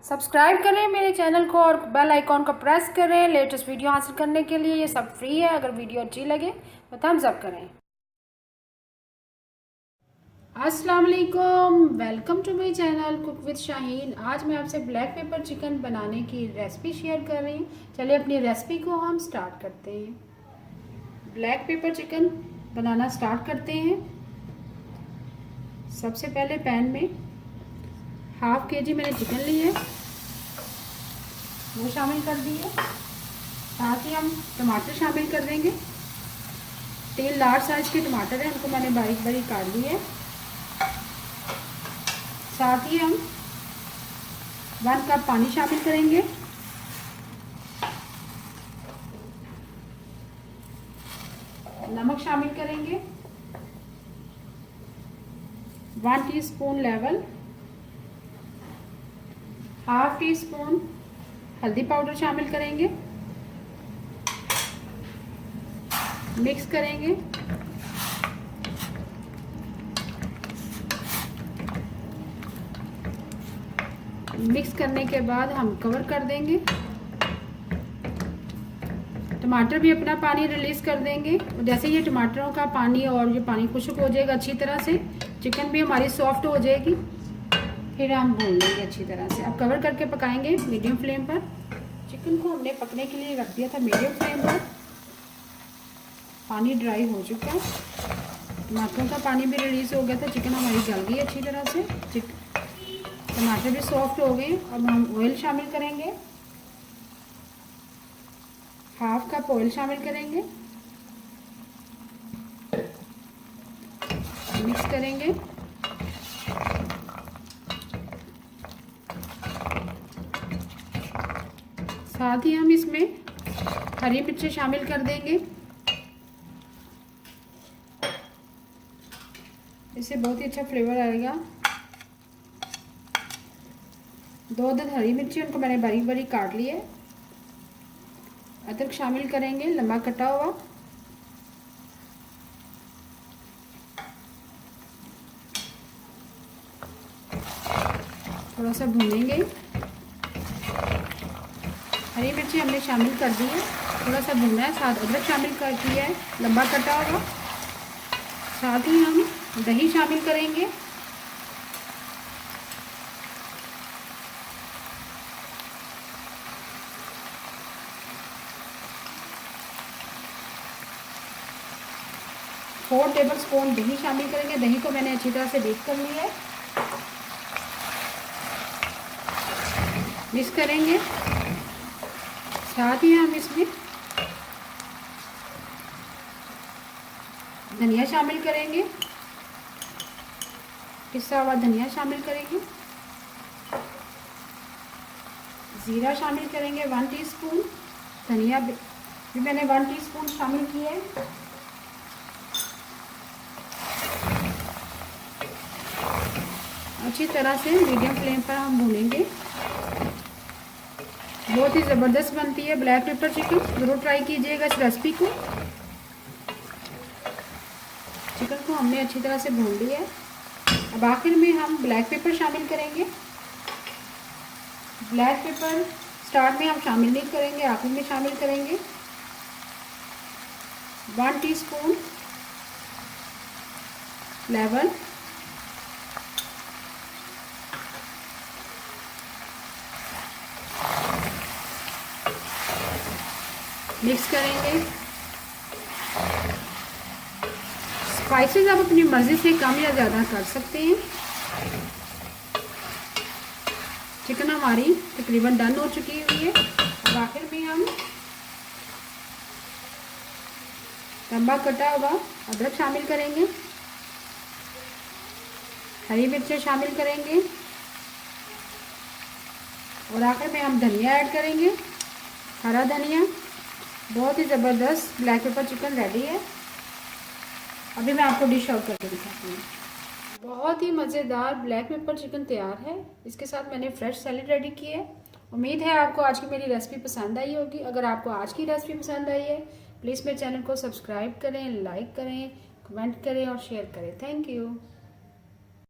Subscribe करें मेरे channel को और बेल आइकॉन को प्रेस करें लेटेस्ट वीडियो हासिल करने के लिए। ये सब फ्री है। अगर वीडियो अच्छी लगे तो थम्स अप करें। अस्सलाम वालेकुम, welcome to my channel cook with Shaheen. आज मैं आपसे ब्लैक पेपर चिकन बनाने की रेसिपी शेयर कर रही हूँ। चलिए अपनी रेसिपी को हम स्टार्ट करते हैं। ब्लैक पेपर चिकन बनाना स्टार्ट करते हैं। सबसे पहले पैन में हाफ के जी मैंने चिकन ली है, वो शामिल कर दिए। साथ ही हम टमाटर शामिल कर देंगे। 3 लार्ज साइज के टमाटर हैं, उनको मैंने बारीक बारीक काट लिए। साथ ही हम 1 कप पानी शामिल करेंगे। नमक शामिल करेंगे। 1 teaspoon level, half tea spoon हल्दी पाउडर शामिल करेंगे। मिक्स करेंगे। मिक्स करने के बाद हम कवर कर देंगे। टमाटर भी अपना पानी रिलीज कर देंगे। जैसे ये टमाटरों का पानी और ये पानी खुश्क हो जाएगा अच्छी तरह से, चिकन भी हमारी सॉफ्ट हो जाएगी। फिर हम भून लेंगे अच्छी तरह से। अब कवर करके पकाएंगे मीडियम फ्लेम पर। चिकन को हमने पकने के लिए रख दिया था मीडियम फ्लेम पर। पानी ड्राई हो चुका है, टमाटरों का पानी भी रिलीज हो गया था, चिकन हमारी गल गई अच्छी तरह से, टमाटर भी सॉफ्ट हो गए। अब हम ऑयल शामिल करेंगे। हाफ कप ऑयल शामिल करेंगे। मिक्स करेंगे। साथ ही हम इसमें हरी मिर्चें शामिल कर देंगे। इससे बहुत ही अच्छा फ्लेवर आएगा। 2 अदद हरी मिर्ची, उनको मैंने बारीक बारीक काट लिए। अदरक शामिल करेंगे लंबा कटा हुआ। थोड़ा सा भूनेंगे। हरी मिर्ची हमने शामिल कर दी है, थोड़ा सा भूनना है। साथ अदरक शामिल कर दिया है लंबा कटा हुआ। साथ ही हम दही शामिल करेंगे। फोर टेबल स्पून दही शामिल करेंगे। दही को मैंने अच्छी तरह से बीट कर लिया है। मिक्स करेंगे। साथ ही हम इसमें धनिया शामिल करेंगे, पिसा हुआ धनिया शामिल करेंगे। जीरा शामिल करेंगे 1 टीस्पून। धनिया भी मैंने 1 टीस्पून शामिल किया है। अच्छी तरह से मीडियम फ्लेम पर हम भूनेंगे। बहुत ही ज़बरदस्त बनती है ब्लैक पेपर चिकन, ज़रूर ट्राई कीजिएगा इस रेसिपी को। चिकन को हमने अच्छी तरह से भून लिया है। अब आखिर में हम ब्लैक पेपर शामिल करेंगे। ब्लैक पेपर स्टार्ट में हम शामिल नहीं करेंगे, आखिर में शामिल करेंगे। 1 टीस्पून लेवल, मिक्स करेंगे। स्पाइसेस आप अपनी मर्जी से कम या ज़्यादा कर सकते हैं। चिकन हमारी तकरीबन डन हो चुकी हुई है। अब आखिर में हम लंबा कटा हुआ अदरक शामिल करेंगे। हरी मिर्चें शामिल करेंगे और आखिर में हम धनिया ऐड करेंगे, हरा धनिया। बहुत ही ज़बरदस्त ब्लैक पेपर चिकन रेडी है। अभी मैं आपको डिश आउट करके दिखाती हूँ। बहुत ही मज़ेदार ब्लैक पेपर चिकन तैयार है। इसके साथ मैंने फ्रेश सैलेड रेडी की है। उम्मीद है आपको आज की मेरी रेसिपी पसंद आई होगी। अगर आपको आज की रेसिपी पसंद आई है प्लीज़ मेरे चैनल को सब्सक्राइब करें, लाइक करें, कमेंट करें और शेयर करें। Thank you.